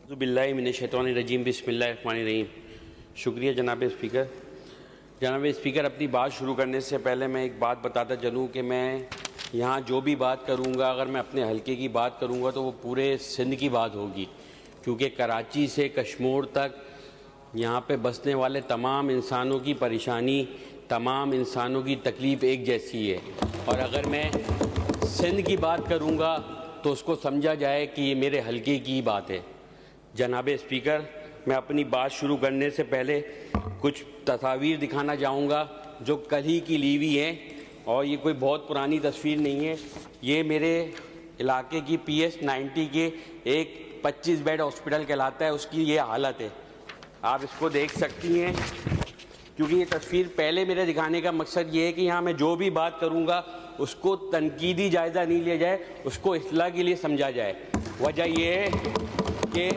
बिल्लाहि मिनश्शैतानिर्रजीम बिस्मिल्लाहिर्रहमानिर्रहीम। शुक्रिया जनाब स्पीकर। जनाब स्पीकर, अपनी बात शुरू करने से पहले मैं एक बात बताता चलूँ कि मैं यहाँ जो भी बात करूँगा, अगर मैं अपने हलके की बात करूँगा तो वो पूरे सिंध की बात होगी, क्योंकि कराची से कश्मीर तक यहाँ पे बसने वाले तमाम इंसानों की परेशानी, तमाम इंसानों की तकलीफ़ एक जैसी है। और अगर मैं सिंध की बात करूँगा तो उसको समझा जाए कि ये मेरे हलके की बात है। जनाब स्पीकर, मैं अपनी बात शुरू करने से पहले कुछ तस्वीर दिखाना चाहूँगा जो कल ही की ली हुई हैं, और ये कोई बहुत पुरानी तस्वीर नहीं है। ये मेरे इलाके की PS-90 के एक 25 बेड हॉस्पिटल कहलाता है, उसकी ये हालत है। आप इसको देख सकती हैं, क्योंकि ये तस्वीर पहले मेरे दिखाने का मकसद ये है कि यहाँ मैं जो भी बात करूँगा उसको तनकीदी जायज़ा नहीं लिया जाए, उसको इस्लाह के लिए समझा जाए। वजह ये है कि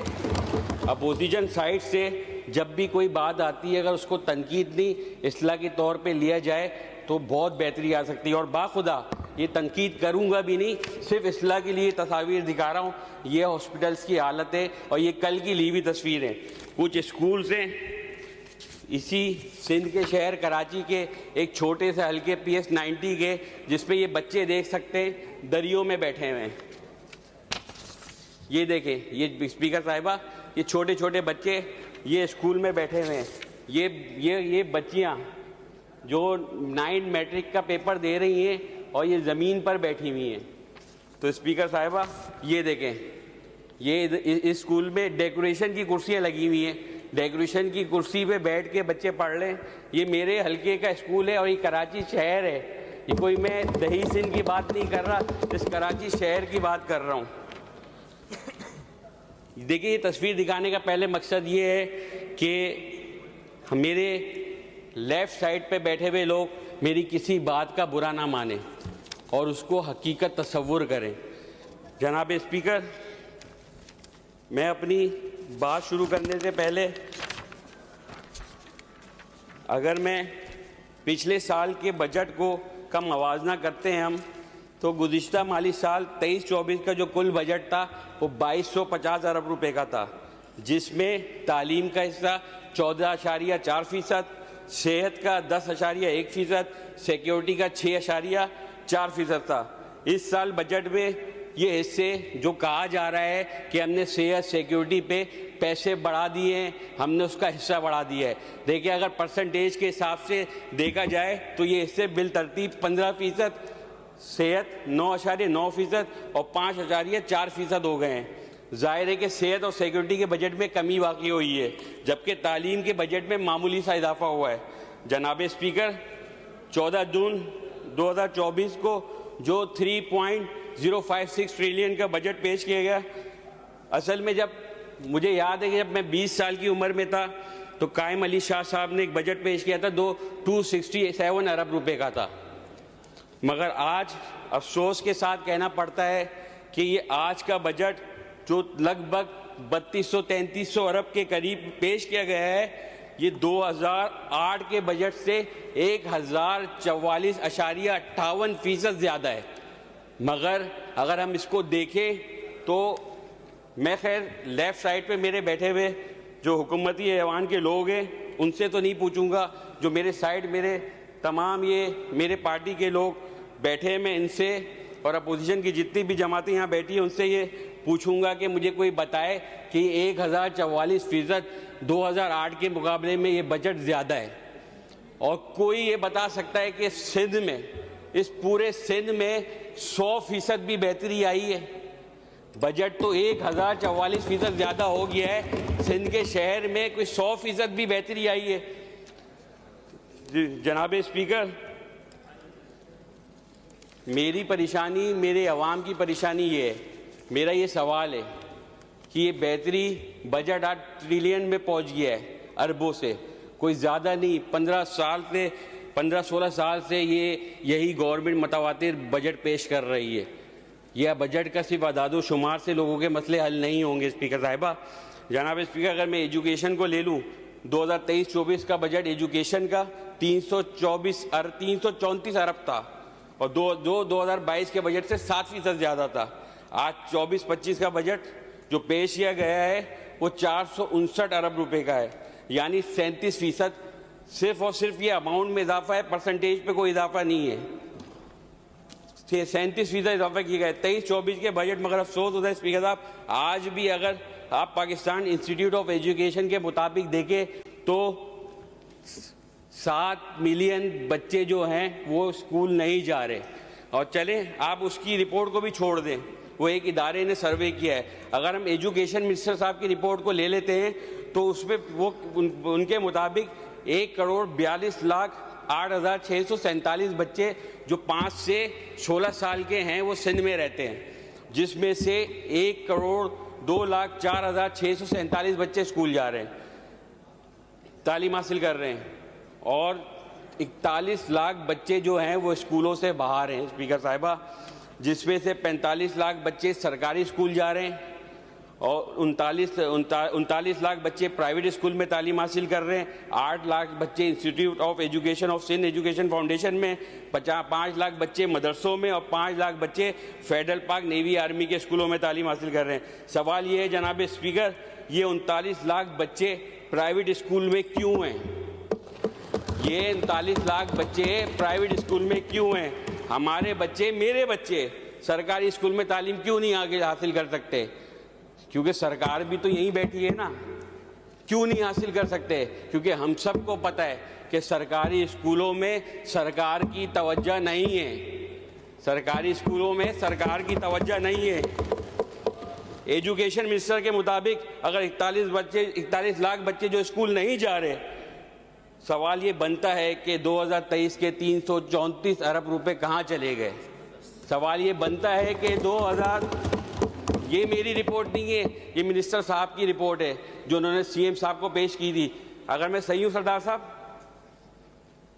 अपोजिशन साइड से जब भी कोई बात आती है, अगर उसको तनकीदी इस्लाह के तौर पे लिया जाए तो बहुत बेहतरी आ सकती है। और बाखुदा ये तनकीद करूँगा भी नहीं, सिर्फ इस्लाह के लिए तस्वीर दिखा रहा हूँ। ये हॉस्पिटल्स की हालत है और ये कल की ली हुई तस्वीर है। कुछ स्कूल से इसी सिंध के शहर कराची के एक छोटे से हल्के PS-90 के, जिसपे ये बच्चे देख सकते हैं दरियों में बैठे हुए हैं। ये देखें, ये स्पीकर साहिबा, ये छोटे छोटे बच्चे ये स्कूल में बैठे हुए हैं। ये बच्चियां जो 9 मैट्रिक का पेपर दे रही हैं और ये ज़मीन पर बैठी हुई हैं। तो स्पीकर साहिबा, ये देखें, ये इस स्कूल में डेकोरेशन की कुर्सियां लगी हुई हैं। डेकोरेशन की कुर्सी पे बैठ के बच्चे पढ़ रहे हैं। ये मेरे हलके का स्कूल है और ये कराची शहर है। ये कोई मैं दही सिंध की बात नहीं कर रहा, इस कराची शहर की बात कर रहा हूँ। देखिए, ये तस्वीर दिखाने का पहले मकसद ये है कि मेरे लेफ़्ट साइड पे बैठे हुए लोग मेरी किसी बात का बुरा ना माने और उसको हकीकत तस्वुर करें। जनाब स्पीकर, मैं अपनी बात शुरू करने से पहले अगर मैं पिछले साल के बजट को का मवाजना करते हैं हम, तो गुज़िश्ता माली साल 23-24 का जो कुल बजट था वो 2250 अरब रुपए का था, जिसमें तालीम का हिस्सा 14.4%, सेहत का 10.1%, सिक्योरिटी का 6.4% था। इस साल बजट में ये हिस्से जो कहा जा रहा है कि हमने सेहत सिक्योरिटी पे पैसे बढ़ा दिए हैं, हमने उसका हिस्सा बढ़ा दिया है। देखिए, अगर परसेंटेज के हिसाब से देखा जाए तो ये हिस्से बिल तरतीब 15%, सेहत 9.9% और 5.4% हो गए हैं। जाहिर है कि सेहत और सिक्योरिटी के बजट में कमी वाक़ई हुई है, जबकि तालीम के बजट में मामूली सा इजाफा हुआ है। जनाब स्पीकर, 14 जून 2024 को जो 3.056 ट्रिलियन का बजट पेश किया गया, असल में जब मुझे याद है कि जब मैं 20 साल की उम्र में था तो कायम अली शाह साहब ने एक बजट पेश किया था 267 अरब रुपए का था। मगर आज अफसोस के साथ कहना पड़ता है कि ये आज का बजट जो लगभग 3200-3300 अरब के करीब पेश किया गया है, ये 2008 के बजट से 1044.58% ज़्यादा है। मगर अगर हम इसको देखें तो मैं खैर लेफ़्ट साइड पे मेरे बैठे हुए जो हुकूमती ऐवान के लोग हैं उनसे तो नहीं पूछूंगा, जो मेरे साइड मेरे तमाम ये मेरे पार्टी के लोग बैठे हैं, मैं इनसे और अपोजिशन की जितनी भी जमातें यहाँ बैठी हैं उनसे ये पूछूंगा कि मुझे कोई बताए कि 1044% 2008 के मुकाबले में ये बजट ज़्यादा है। और कोई ये बता सकता है कि सिंध में, इस पूरे सिंध में 100% भी बेहतरी आई है? बजट तो 1044% ज़्यादा हो गया है, सिंध के शहर में कोई 100% भी बेहतरी आई है? जनाब स्पीकर, मेरी परेशानी, मेरे अवाम की परेशानी ये है, मेरा ये सवाल है कि ये बेहतरी बजट 8 ट्रिलियन में पहुंच गया है, अरबों से, कोई ज़्यादा नहीं। 15-16 साल से ये यही गवर्नमेंट मतवातिर बजट पेश कर रही है। यह बजट का सिर्फ अदादो शुमार से लोगों के मसले हल नहीं होंगे। स्पीकर साहिबा, जनाब स्पीकर, अगर मैं एजुकेशन को ले लूँ, 2023-24 का बजट एजुकेशन का 334 अरब था और 2022 के बजट से 7% ज़्यादा था। आज 24-25 का बजट जो पेश किया गया है वो 459 अरब रुपए का है, यानी 37%। सिर्फ और सिर्फ ये अमाउंट में इजाफा है, परसेंटेज पे कोई इजाफा नहीं है। 37% इजाफा किया गया 23-24 के बजट। मगर अफसोस होता है स्पीकर साहब, आज भी अगर आप पाकिस्तान इंस्टीट्यूट ऑफ एजुकेशन के मुताबिक देखें तो 7 मिलियन बच्चे जो हैं वो स्कूल नहीं जा रहे। और चलें आप उसकी रिपोर्ट को भी छोड़ दें, वो एक इदारे ने सर्वे किया है। अगर हम एजुकेशन मिनिस्टर साहब की रिपोर्ट को ले लेते हैं तो उसमें वो उनके मुताबिक 1,42,08,647 बच्चे जो 5 से 16 साल के हैं वो सिंध में रहते हैं, जिसमें से 1,02,04,647 बच्चे स्कूल जा रहे हैं, तालीम हासिल कर रहे हैं, और 41 लाख बच्चे जो हैं वो स्कूलों से बाहर हैं स्पीकर साहिबा, जिसमें से 45 लाख बच्चे सरकारी स्कूल जा रहे हैं और 39 लाख बच्चे प्राइवेट स्कूल में तालीम हासिल कर रहे हैं। 8 लाख बच्चे institute of education of Sindh education foundation में, 5 लाख बच्चे मदरसों में और 5 लाख बच्चे फेडरल पाक नेवी आर्मी के स्कूलों में तालीम हासिल कर रहे हैं। सवाल ये है जनाब स्पीकर, ये 39 लाख बच्चे प्राइवेट स्कूल में क्यों हैं? ये 39 लाख बच्चे प्राइवेट स्कूल में क्यों हैं? हमारे बच्चे, मेरे बच्चे सरकारी स्कूल में तालीम क्यों नहीं आगे हासिल कर सकते? क्योंकि सरकार भी तो यहीं बैठी है ना। क्यों नहीं हासिल कर सकते? क्योंकि हम सबको पता है कि सरकारी स्कूलों में सरकार की तवज्जो नहीं है। सरकारी स्कूलों में सरकार की तवज्जो नहीं है। एजुकेशन मिनिस्टर के मुताबिक अगर 41 लाख बच्चे जो स्कूल नहीं जा रहे, सवाल ये बनता है कि 2023 के 334 अरब रुपए कहाँ चले गए? सवाल ये बनता है कि ये मेरी रिपोर्ट नहीं है, ये मिनिस्टर साहब की रिपोर्ट है जो उन्होंने सीएम साहब को पेश की थी। अगर मैं सही हूं सरदार साहब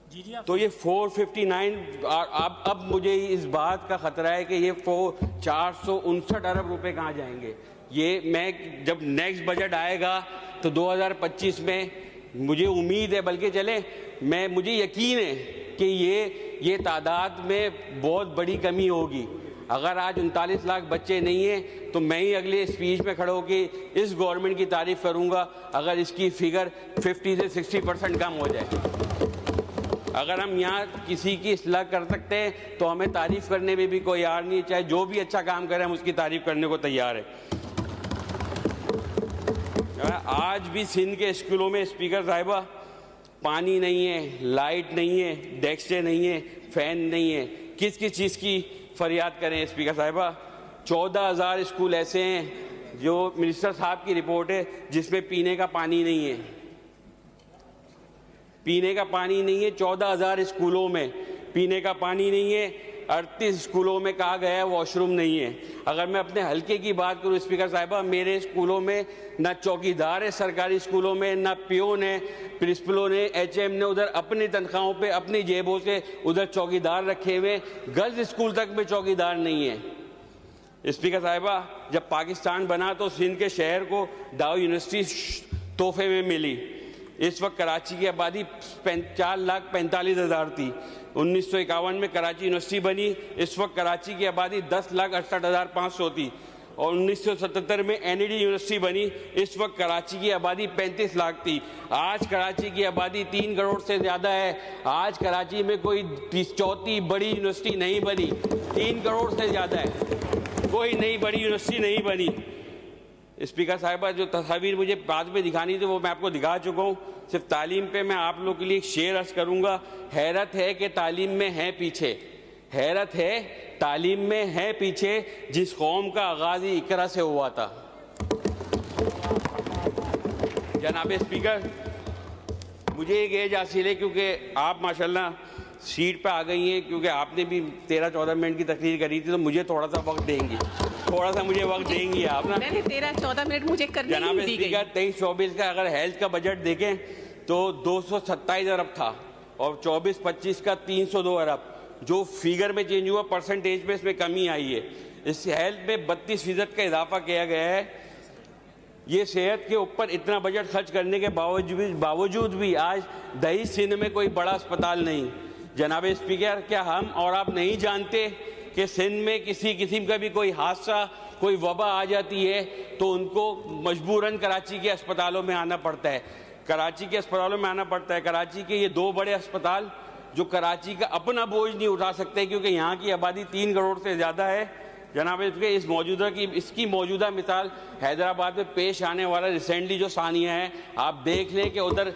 जी, तो ये 459, अब मुझे इस बात का खतरा है कि ये 459 अरब रुपए कहाँ जाएंगे। ये मैं जब नेक्स्ट बजट आएगा तो 2025 में मुझे उम्मीद है, बल्कि चले मुझे यकीन है कि ये तादाद में बहुत बड़ी कमी होगी। अगर आज 39 लाख बच्चे नहीं हैं तो मैं ही अगले स्पीच में खड़ा होकर इस गवर्नमेंट की तारीफ करूंगा अगर इसकी फिगर 50 से 60% कम हो जाए। अगर हम यहाँ किसी की इस्लाह कर सकते हैं तो हमें तारीफ करने में भी कोई यार नहीं है, चाहे जो भी अच्छा काम करे हम उसकी तारीफ करने को तैयार है। आज भी सिंध के स्कूलों में स्पीकर साहिबा पानी नहीं है, लाइट नहीं है, डेस्कें नहीं है, फैन नहीं है। किस किस चीज़ की फरियाद करें स्पीकर साहिबा? 14,000 स्कूल ऐसे हैं जो मिनिस्टर साहब की रिपोर्ट है जिसमें पीने का पानी नहीं है। पीने का पानी नहीं है 14,000 स्कूलों में, पीने का पानी नहीं है। 38 स्कूलों में कहा गया है वॉशरूम नहीं है। अगर मैं अपने हल्के की बात करूं स्पीकर साहिबा, मेरे स्कूलों में ना चौकीदार है, सरकारी स्कूलों में ना पियोन है। प्रिंसिपलों ने, एचएम ने उधर अपनी तनख्वाहों पे अपनी जेबों से उधर चौकीदार रखे हुए। गर्ल्स स्कूल तक में चौकीदार नहीं है। स्पीकर साहिबा, जब पाकिस्तान बना तो सिंध के शहर को डाउ यूनिवर्सिटी तोहफे में मिली। इस वक्त कराची की आबादी 4,45,000 थी। 1951 में कराची यूनिवर्सिटी बनी। इस वक्त कराची की आबादी 10,68,500 थी और 1977 में एनईडी यूनिवर्सिटी बनी। इस वक्त कराची की आबादी 35 लाख थी। आज कराची की आबादी 3 करोड़ से ज़्यादा है। आज कराची में कोई चौथी बड़ी यूनिवर्सिटी नहीं बनी, 3 करोड़ से ज़्यादा है, कोई नई बड़ी यूनिवर्सिटी नहीं बनी। स्पीकर साहिबा, जो तस्वीर मुझे बाद में दिखानी थी वो मैं आपको दिखा चुका हूँ। सिर्फ तालीम पे मैं आप लोग के लिए एक शेर अर्ज करूँगा। हैरत है कि तालीम में है पीछे, हैरत है तालीम में है पीछे, जिस कौम का आगाज़ ही इकरा से हुआ था। जनाब स्पीकर, मुझे एक एज हासिल है क्योंकि आप माशाल्लाह सीट पे आ गई हैं, क्योंकि आपने भी 13-14 मिनट की तकरीर करी थी, तो मुझे थोड़ा सा वक्त देंगी, थोड़ा सा मुझे वक्त देंगी आप ना। मैंने 13-14 मिनट मुझे करने जनाब स्पीकर, 23-24 का अगर हेल्थ का बजट देखें तो 227 अरब था और 24-25 का 302 अरब। जो फिगर में चेंज हुआ, परसेंटेज में इसमें कमी आई है। इस हेल्थ में 32% का इजाफा किया गया है। ये सेहत के ऊपर इतना बजट खर्च करने के बावजूद भी आज दही सिंध में कोई बड़ा अस्पताल नहीं। जनाब स्पीकर, क्या हम और आप नहीं जानते कि सिंध में किसी किस्म का भी कोई हादसा, कोई वबा आ जाती है तो उनको मजबूरन कराची के अस्पतालों में आना पड़ता है। कराची के अस्पतालों में आना पड़ता है। कराची के ये 2 बड़े अस्पताल जो कराची का अपना बोझ नहीं उठा सकते, क्योंकि यहाँ की आबादी 3 करोड़ से ज़्यादा है। जनाब इसकी मौजूदा मिसाल हैदराबाद में पेश आने वाला रिसेंटली जो सानिया है, आप देख लें कि उधर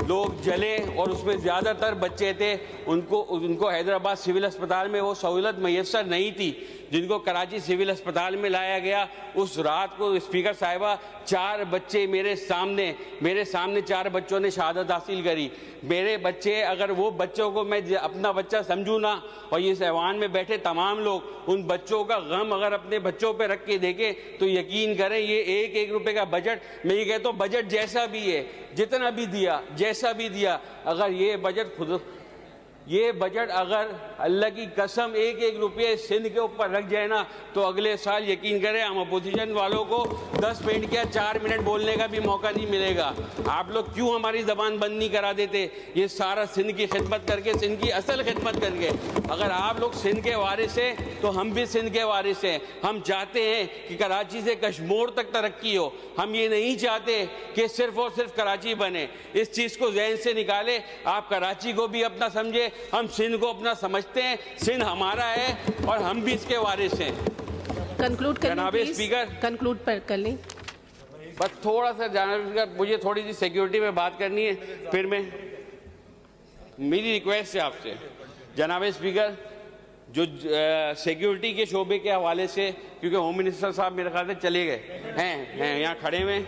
लोग जले और उसमें ज़्यादातर बच्चे थे। उनको हैदराबाद सिविल अस्पताल में वो सहूलत मैसर नहीं थी जिनको कराची सिविल अस्पताल में लाया गया। उस रात को स्पीकर साहिबा 4 बच्चे मेरे सामने 4 बच्चों ने शहादत हासिल करी। मेरे बच्चे, अगर वो बच्चों को मैं अपना बच्चा समझूँ ना, और ये ऐवान में बैठे तमाम लोग उन बच्चों का गम अगर अपने बच्चों पे रख के देखें तो यकीन करें ये 1-1 रुपए का बजट, मैं ये कहता हूँ बजट जैसा भी है, जितना भी दिया, जैसा भी दिया, अगर ये बजट अगर अल्लाह की कसम 1-1 रुपये सिंध के ऊपर रख जाए ना, तो अगले साल यकीन करें हम अपोजिशन वालों को 10 मिनट क्या 4 मिनट बोलने का भी मौका नहीं मिलेगा। आप लोग क्यों हमारी ज़बान बंद नहीं करा देते? ये सारा सिंध की खिदमत करके, सिंध की असल खिदमत करके। अगर आप लोग सिंध के वारिस हैं तो हम भी सिंध के वारिस हैं। हम चाहते हैं कि कराची से कश्मीर तक तरक्की हो। हम ये नहीं चाहते कि सिर्फ और सिर्फ कराची बने। इस चीज़ को जहन से निकाले। आप कराची को भी अपना समझे, हम सिंध को अपना समझते हैं। सिंध हमारा है और हम भी इसके वारिस हैं। कंक्लूड कर जनाब स्पीकर, कंक्लूड कर लें। बस थोड़ा सा जनाब स्पीकर, मुझे थोड़ी सी सिक्योरिटी में बात करनी है, फिर मैं मेरी रिक्वेस्ट है आपसे जनाब स्पीकर, जो सिक्योरिटी के शोबे के हवाले से, क्योंकि होम मिनिस्टर साहब मेरे ख्याल से चले गए हैं यहाँ खड़े हुए,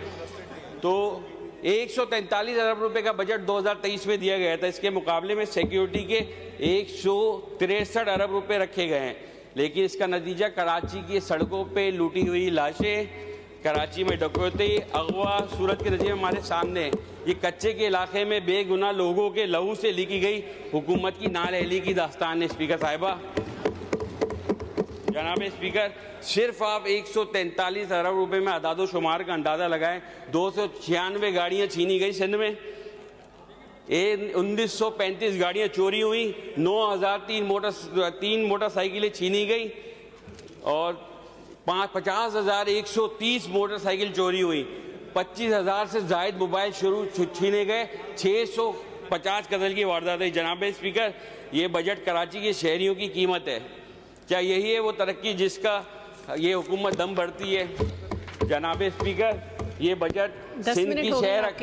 तो 143 अरब रुपए का बजट 2023 में दिया गया था। इसके मुकाबले में सिक्योरिटी के 163 अरब रुपए रखे गए हैं। लेकिन इसका नतीजा कराची की सड़कों पे लूटी हुई लाशें, कराची में डकैती, अगवा, सूरत के नतीजे हमारे सामने है। ये कच्चे के इलाके में बेगुनाह लोगों के लहू से लिखी गई हुकूमत की नाअहली की दास्तान है। स्पीकर साहिबा, जनाब स्पीकर, सिर्फ आप 143 अरब रुपए में अदादो शुमार का अंदाजा लगाएं। 296 गाड़ियां छीनी गई सिंध में, 1935 गाड़ियां चोरी हुई, 9003 मोटरसाइकिलें छीनी गई और 50,130 मोटरसाइकिल चोरी हुई। 25,000 से जायद मोबाइल छीने गए। 650 कत्ल की वारदात है। जनाब स्पीकर, ये बजट कराची के शहरियों की कीमत है। क्या यही है वो तरक्की जिसका ये हुकूमत दम भरती है? जनाब स्पीकर, ये बजट सिंध की शहर,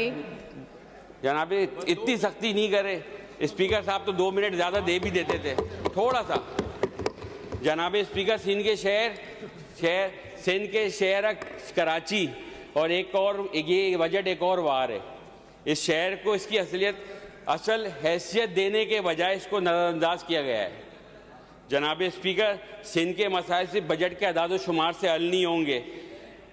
जनाब इतनी सख्ती नहीं करे। स्पीकर साहब तो 2 मिनट ज़्यादा दे भी देते थे, थोड़ा सा। जनाब स्पीकर, सिंध के शहर कराची, और ये बजट एक और वार है। इस शहर को इसकी असल हैसियत देने के बजाय इसको नज़रअंदाज किया गया है। जनाब स्पीकर, सिंध के मसाइल से बजट के अदाद शुमार से हल नहीं होंगे।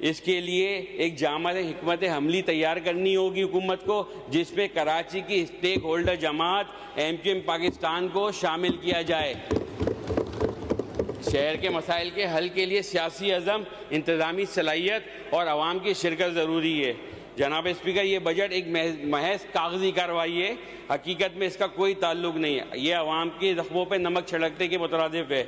इसके लिए एक जामत हिकमत हमली तैयार करनी होगी हुकूमत को, जिसमें कराची की स्टेक होल्डर जमात MQM पाकिस्तान को शामिल किया जाए। शहर के मसाइल के हल के लिए सियासी अज़म, इंतज़ामी सलाहियत और आवाम की शिरकत ज़रूरी है। जनाब स्पीकर, ये बजट एक महज कागजी कार्रवाई है, हकीकत में इसका कोई ताल्लुक नहीं है। ये आवाम के जख्मों पर नमक छिड़कने के मुतरादिफ है।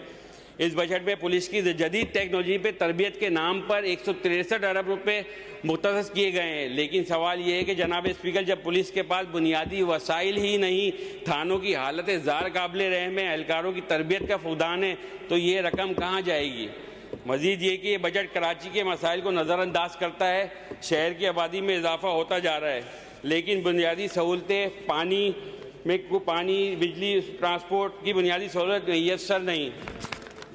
इस बजट में पुलिस की जदीद टेक्नोलॉजी पे तरबियत के नाम पर 163 अरब रुपए मुख्तस किए गए हैं। लेकिन सवाल ये है कि जनाब स्पीकर, जब पुलिस के पास बुनियादी वसाइल ही नहीं, थानों की हालत ज़ार काबिल रहम है, एहलकारों की तरबियत का फुकदान है, तो ये रकम कहाँ जाएगी? मजीद ये कि ये बजट कराची के मसाइल को नज़रअंदाज करता है। शहर की आबादी में इजाफा होता जा रहा है, लेकिन बुनियादी सहूलतें, पानी, बिजली, ट्रांसपोर्ट की बुनियादी सहूलत मैसर नहीं।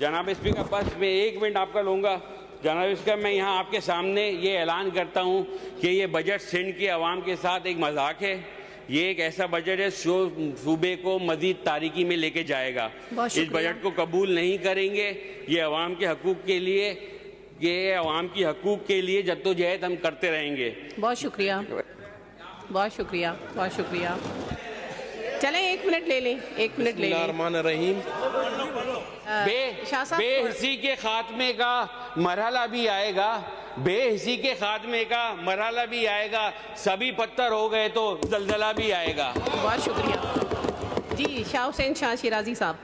जनाब स्पीकर, बस मैं 1 मिनट आपका लूँगा। जनाब स्पीकर, मैं यहाँ आपके सामने ये ऐलान करता हूँ कि ये बजट सिंध के अवाम के साथ एक मजाक है। ये एक ऐसा बजट है जो सूबे को मजीद तारीकी में लेके जाएगा। इस बजट को कबूल नहीं करेंगे। ये अवाम के हकूक़ के लिए, ये अवाम की हकूक़ के लिए जद्दोजहद हम करते रहेंगे। बहुत शुक्रिया, बहुत शुक्रिया, बहुत शुक्रिया। चलें 1 मिनट ले लें, 1 मिनट ले लें। बेहिसी के खात्मे का मरहला भी आएगा, बेहिसी के खात्मे का मरहला भी आएगा। सभी पत्थर हो गए तो जलजला भी आएगा। बहुत शुक्रिया जी। शाह हुसैन शाह शिराजी साहब।